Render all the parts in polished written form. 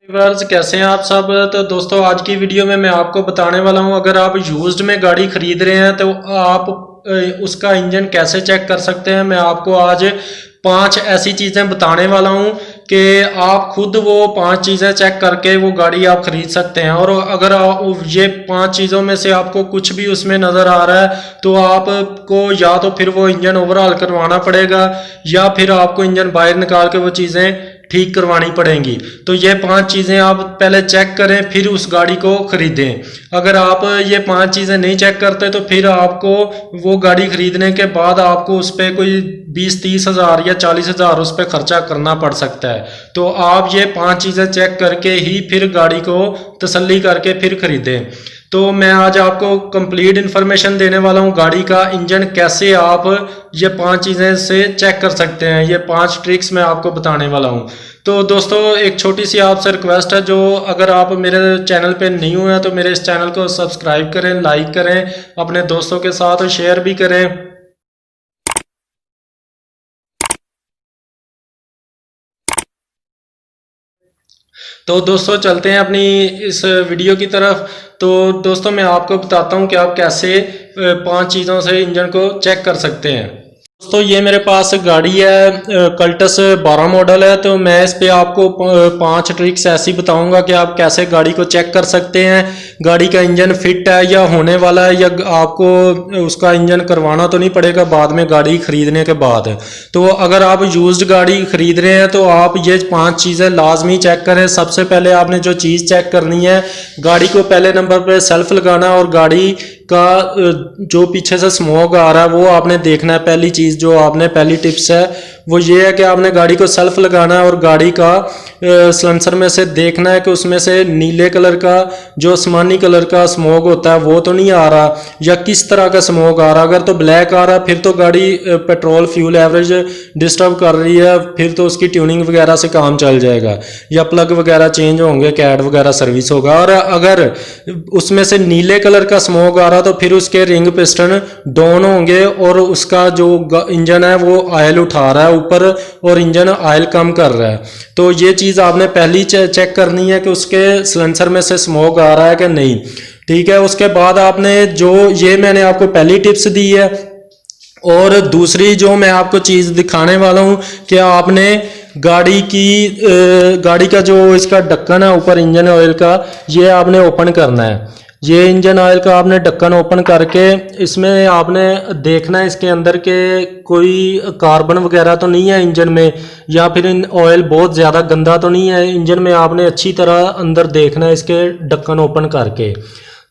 Viewers कैसे हैं आप सब। तो दोस्तों आज की वीडियो में मैं आपको बताने वाला हूं, अगर आप यूज्ड में गाड़ी खरीद रहे हैं तो आप उसका इंजन कैसे चेक कर सकते हैं। मैं आपको आज 5 ऐसी चीज़ें बताने वाला हूं कि आप खुद वो 5 चीज़ें चेक करके वो गाड़ी आप खरीद सकते हैं। और अगर ये 5 चीज़ों में से आपको कुछ भी उसमें नज़र आ रहा है तो आपको या तो फिर वो इंजन ओवरहाल करवाना पड़ेगा या फिर आपको इंजन बाहर निकाल के वो चीज़ें ठीक करवानी पड़ेंगी। तो ये 5 चीज़ें आप पहले चेक करें फिर उस गाड़ी को खरीदें। अगर आप ये 5 चीज़ें नहीं चेक करते तो फिर आपको वो गाड़ी खरीदने के बाद आपको उस पर कोई 20-30 हज़ार या 40 हज़ार उस पर खर्चा करना पड़ सकता है। तो आप ये 5 चीज़ें चेक करके ही फिर गाड़ी को तसल्ली करके फिर खरीदें। तो मैं आज आपको कंप्लीट इन्फॉर्मेशन देने वाला हूँ गाड़ी का इंजन कैसे आप ये 5 चीज़ें से चेक कर सकते हैं। ये 5 ट्रिक्स मैं आपको बताने वाला हूँ। तो दोस्तों एक छोटी सी आपसे रिक्वेस्ट है, जो अगर आप मेरे चैनल पे नहीं हुए हैं तो मेरे इस चैनल को सब्सक्राइब करें, लाइक करें, अपने दोस्तों के साथ शेयर भी करें। तो दोस्तों चलते हैं अपनी इस वीडियो की तरफ। तो दोस्तों मैं आपको बताता हूं कि आप कैसे 5 चीज़ों से इंजन को चेक कर सकते हैं। दोस्तों ये मेरे पास गाड़ी है, कल्टस 12 मॉडल है। तो मैं इस पे आपको 5 ट्रिक्स ऐसी बताऊंगा कि आप कैसे गाड़ी को चेक कर सकते हैं। गाड़ी का इंजन फिट है या होने वाला है, या आपको उसका इंजन करवाना तो नहीं पड़ेगा बाद में गाड़ी खरीदने के बाद। तो अगर आप यूज्ड गाड़ी खरीद रहे हैं तो आप ये 5 चीज़ें लाजमी चेक करें। सबसे पहले आपने जो चीज़ चेक करनी है, गाड़ी को पहले नंबर पर सेल्फ लगाना और गाड़ी का जो पीछे से स्मोक आ रहा है वो आपने देखना है। पहली चीज़ जो आपने पहली टिप्स है वो ये है कि आपने गाड़ी को सेल्फ लगाना है और गाड़ी का सलेंसर में से देखना है कि उसमें से नीले कलर का जो आसमानी कलर का स्मोक होता है वो तो नहीं आ रहा, या किस तरह का स्मोक आ रहा। अगर तो ब्लैक आ रहा है फिर तो गाड़ी पेट्रोल फ्यूल एवरेज डिस्टर्ब कर रही है, फिर तो उसकी ट्यूनिंग वगैरह से काम चल जाएगा, या प्लग वगैरह चेंज होंगे, कैड वगैरह सर्विस होगा। और अगर उसमें से नीले कलर का स्मोक आ रहा तो फिर उसके रिंग पिस्टन डाउन होंगे और उसका जो इंजन है वो ऑयल उठा रहा है ऊपर और इंजन ऑयल कम कर रहा है। तो ये चीज़ आपने पहली चेक करनी है कि उसके सिलेंसर में से स्मोक आ रहा है कि नहीं। ठीक है, उसके बाद आपने जो ये मैंने आपको पहली टिप्स दी है, और दूसरी जो मैं आपको चीज़ दिखाने वाला हूँ कि आपने गाड़ी का जो इसका ढक्कन है ऊपर इंजन ऑयल का, ये आपने ओपन करना है। ये इंजन ऑयल का आपने ढक्कन ओपन करके इसमें आपने देखना है इसके अंदर के कोई कार्बन वगैरह तो नहीं है इंजन में, या फिर ऑयल बहुत ज़्यादा गंदा तो नहीं है इंजन में। आपने अच्छी तरह अंदर देखना है इसके ढक्कन ओपन करके,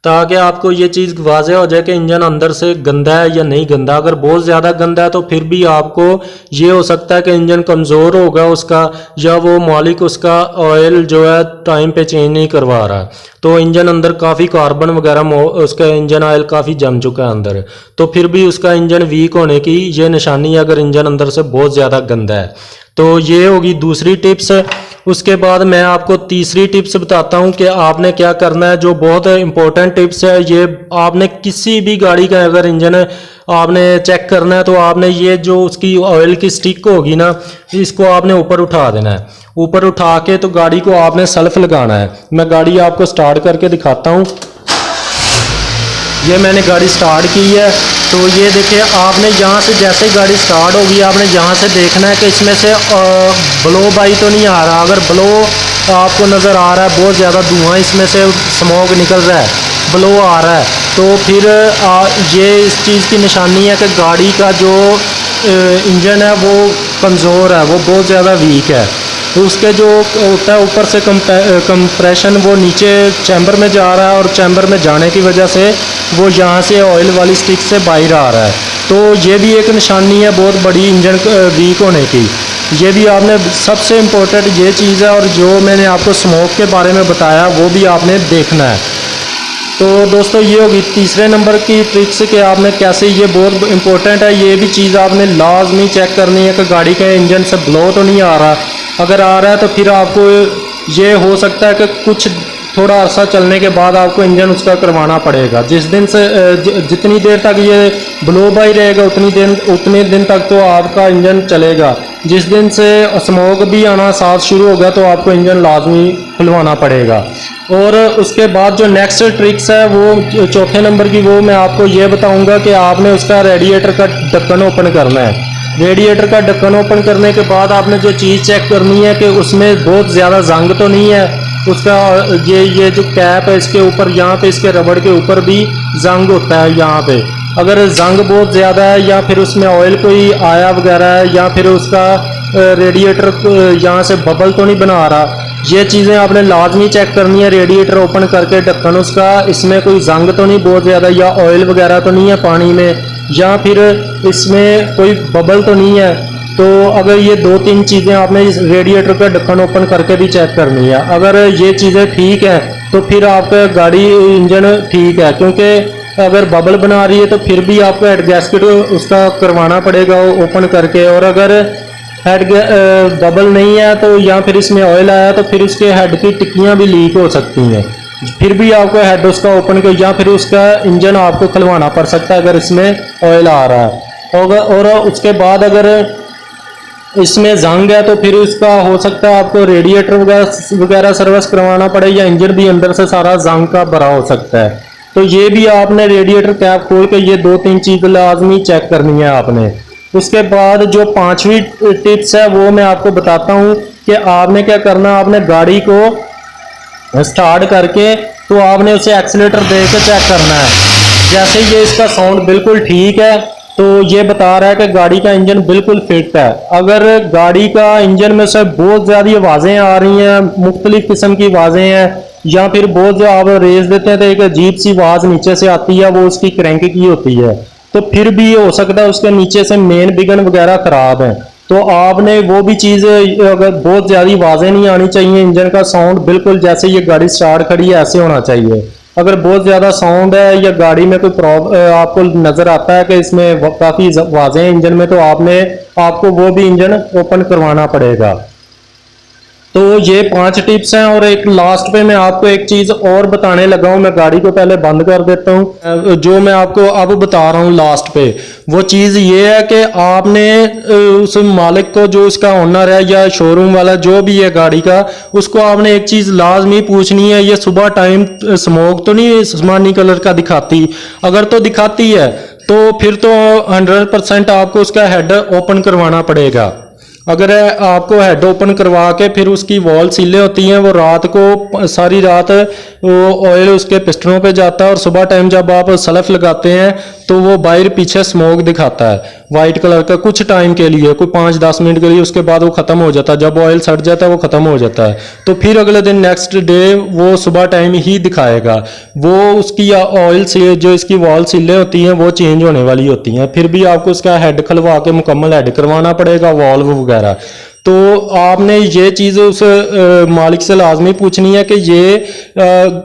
ताकि आपको ये चीज़ वाज़ेह हो जाए कि इंजन अंदर से गंदा है या नहीं गंदा। अगर बहुत ज़्यादा गंदा है तो फिर भी आपको ये हो सकता है कि इंजन कमज़ोर होगा उसका, या वो मालिक उसका ऑयल जो है टाइम पे चेंज नहीं करवा रहा। तो इंजन अंदर काफ़ी कार्बन वगैरह उसका इंजन ऑयल काफ़ी जम चुका है अंदर, तो फिर भी उसका इंजन वीक होने की ये निशानी है अगर इंजन अंदर से बहुत ज़्यादा गंदा है। तो ये होगी दूसरी टिप्स। उसके बाद मैं आपको तीसरी टिप्स बताता हूं कि आपने क्या करना है, जो बहुत इंपॉर्टेंट टिप्स है। ये आपने किसी भी गाड़ी का अगर इंजन आपने चेक करना है तो आपने ये जो उसकी ऑयल की स्टिक होगी ना, इसको आपने ऊपर उठा देना है। ऊपर उठा के तो गाड़ी को आपने सेल्फ लगाना है। मैं गाड़ी आपको स्टार्ट करके दिखाता हूँ। ये मैंने गाड़ी स्टार्ट की है, तो ये देखिए आपने यहाँ से जैसे गाड़ी स्टार्ट होगी आपने यहाँ से देखना है कि इसमें से ब्लो बाई तो नहीं आ रहा। अगर ब्लो आपको नज़र आ रहा है, बहुत ज़्यादा धुआं इसमें से स्मोक निकल रहा है, ब्लो आ रहा है, तो फिर ये इस चीज़ की निशानी है कि गाड़ी का जो इंजन है वो कमज़ोर है, वो बहुत ज़्यादा वीक है। तो उसके जो होता है ऊपर से कंप्रेशन वो नीचे चैम्बर में जा रहा है, और चैम्बर में जाने की वजह से वो यहाँ से ऑयल वाली स्टिक से बाहर आ रहा है। तो ये भी एक निशानी है बहुत बड़ी इंजन वीक होने की। ये भी आपने सबसे इम्पोर्टेंट ये चीज़ है, और जो मैंने आपको स्मोक के बारे में बताया वो भी आपने देखना है। तो दोस्तों ये होगी तीसरे नंबर की ट्रिक्स कि आपने कैसे, ये बहुत इंपॉर्टेंट है, ये भी चीज़ आपने लाजमी चेक करनी है कि गाड़ी के इंजन से ब्लो तो नहीं आ रहा। अगर आ रहा है तो फिर आपको ये हो सकता है कि कुछ थोड़ा अरसा चलने के बाद आपको इंजन उसका करवाना पड़ेगा। जिस दिन से जितनी देर तक ये ब्लो बाई रहेगा उतने दिन तक तो आपका इंजन चलेगा। जिस दिन से स्मोक भी आना साथ शुरू होगा तो आपको इंजन लाजमी खुलवाना पड़ेगा। और उसके बाद जो नेक्स्ट ट्रिक्स है वो चौथे नंबर की, वो मैं आपको ये बताऊंगा कि आपने उसका रेडिएटर का ढक्कन ओपन करना है। रेडिएटर का ढक्कन ओपन करने के बाद आपने जो चीज़ चेक करनी है कि उसमें बहुत ज़्यादा जंग तो नहीं है। उसका ये जो कैप है इसके ऊपर, यहाँ पे इसके रबड़ के ऊपर भी जंग होता है। यहाँ पे अगर जंग बहुत ज़्यादा है या फिर उसमें ऑयल कोई आया वगैरह है या फिर उसका रेडिएटर यहाँ से बबल तो नहीं बना रहा, ये चीज़ें आपने लाजमी चेक करनी है। रेडिएटर ओपन करके ढक्कन उसका, इसमें कोई जंग तो नहीं बहुत ज़्यादा, या ऑयल वगैरह तो नहीं है पानी में, या फिर इसमें कोई बबल तो नहीं है। तो अगर ये 2-3 चीज़ें आपने इस रेडिएटर का ढक्कन ओपन करके भी चेक करनी है। अगर ये चीज़ें ठीक है तो फिर आपका गाड़ी इंजन ठीक है, क्योंकि अगर बबल बना रही है तो फिर भी आपको हेड गैस्केट उसका करवाना पड़ेगा ओपन करके। और अगर हेड बबल नहीं है तो या फिर इसमें ऑयल आया तो फिर उसके हेड की टिक्कियाँ भी लीक हो सकती हैं, फिर भी आपको हेड उसका ओपन कर या फिर उसका इंजन आपको खुलवाना पड़ सकता है अगर इसमें ऑयल आ रहा है। और उसके बाद अगर इसमें जंग है तो फिर उसका हो सकता है आपको रेडिएटर वगैरह सर्विस करवाना पड़े, या इंजन भी अंदर से सारा जंग का भरा हो सकता है। तो ये भी आपने रेडिएटर कैप खोल के ये 2-3 चीज़ लाजमी चेक करनी है आपने। उसके बाद जो 5वीं टिप्स है वो मैं आपको बताता हूँ कि आपने क्या करना। आपने गाड़ी को स्टार्ट करके तो आपने उसे एक्सीलेटर दे के चेक करना है। जैसे ये इसका साउंड बिल्कुल ठीक है तो ये बता रहा है कि गाड़ी का इंजन बिल्कुल फिट है। अगर गाड़ी का इंजन में से बहुत ज़्यादा आवाज़ें आ रही हैं, मुख्तलिफ किस्म की आवाज़ें हैं, या फिर बहुत जो आप रेस देते हैं तो एक अजीब सी आवाज़ नीचे से आती है, वो उसकी क्रैंक की होती है, तो फिर भी ये हो सकता है उसके नीचे से मेन बिगन वगैरह ख़राब है। तो आपने वो भी चीज़, अगर बहुत ज़्यादा आवाज़ें नहीं आनी चाहिए, इंजन का साउंड बिल्कुल जैसे ये गाड़ी स्टार्ट खड़ी है ऐसे होना चाहिए। अगर बहुत ज़्यादा साउंड है या गाड़ी में कोई आपको नज़र आता है कि इसमें काफ़ी आवाज़ें हैं इंजन में, तो आपको वो भी इंजन ओपन करवाना पड़ेगा। तो ये 5 टिप्स हैं। और एक लास्ट पे मैं आपको एक चीज़ और बताने लगा हूँ। मैं गाड़ी को पहले बंद कर देता हूँ। जो मैं आपको अब बता रहा हूँ लास्ट पे, वो चीज़ ये है कि आपने उस मालिक को, जो उसका ओनर है या शोरूम वाला जो भी है गाड़ी का, उसको आपने एक चीज़ लाजमी पूछनी है, ये सुबह टाइम स्मोक तो नहीं आसमानी कलर का दिखाती? अगर तो दिखाती है तो फिर तो 100% आपको उसका हेड ओपन करवाना पड़ेगा। अगर आपको हेड ओपन करवा के फिर उसकी वॉल सीलें होती हैं, वो रात को सारी रात वो ऑयल उसके पिस्टनों पे जाता है, और सुबह टाइम जब आप सल्फ लगाते हैं तो वो बाहर पीछे स्मोक दिखाता है वाइट कलर का, कुछ टाइम के लिए, कोई 5-10 मिनट के लिए, उसके बाद वो ख़त्म हो जाता है। जब ऑयल सड़ जाता है वो ख़त्म हो जाता है, तो फिर अगले दिन नेक्स्ट डे वो सुबह टाइम ही दिखाएगा। वो उसकी ऑयल से जो इसकी वॉल सीलें होती हैं वो चेंज होने वाली होती हैं, फिर भी आपको उसका हेड खुलवा के मुकम्मल हेड करवाना पड़ेगा, वॉल्व वगैरह। तो आपने ये चीज़ उस मालिक से लाजमी पूछनी है कि ये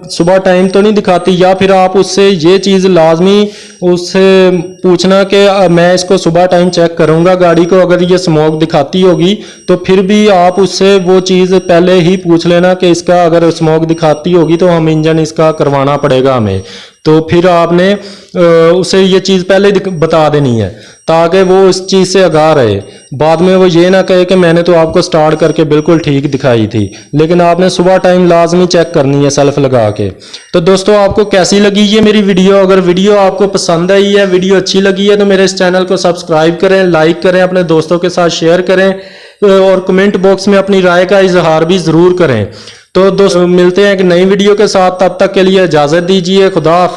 सुबह टाइम तो नहीं दिखाती, या फिर आप उससे ये चीज़ लाजमी उससे पूछना कि मैं इसको सुबह टाइम चेक करूंगा गाड़ी को, अगर ये स्मोक दिखाती होगी तो फिर भी आप उससे वो चीज़ पहले ही पूछ लेना कि इसका अगर स्मोक दिखाती होगी तो हम इंजन इसका करवाना पड़ेगा हमें। तो फिर आपने उसे ये चीज़ पहले बता देनी है ताकि वो इस चीज़ से आगाह रहे। बाद में वो ये ना कहे कि मैंने तो आपको स्टार्ट करके बिल्कुल ठीक दिखाई थी, लेकिन आपने सुबह टाइम लाजमी चेक करनी है सेल्फ लगा के। तो दोस्तों, आपको कैसी लगी ये मेरी वीडियो? अगर वीडियो आपको पसंद आई है, वीडियो अच्छी लगी है, तो मेरे इस चैनल को सब्सक्राइब करें, लाइक करें, अपने दोस्तों के साथ शेयर करें, और कमेंट बॉक्स में अपनी राय का इजहार भी ज़रूर करें। तो दोस्तों, मिलते हैं एक नई वीडियो के साथ, तब तक के लिए इजाज़त दीजिए। खुदा हाफिज़।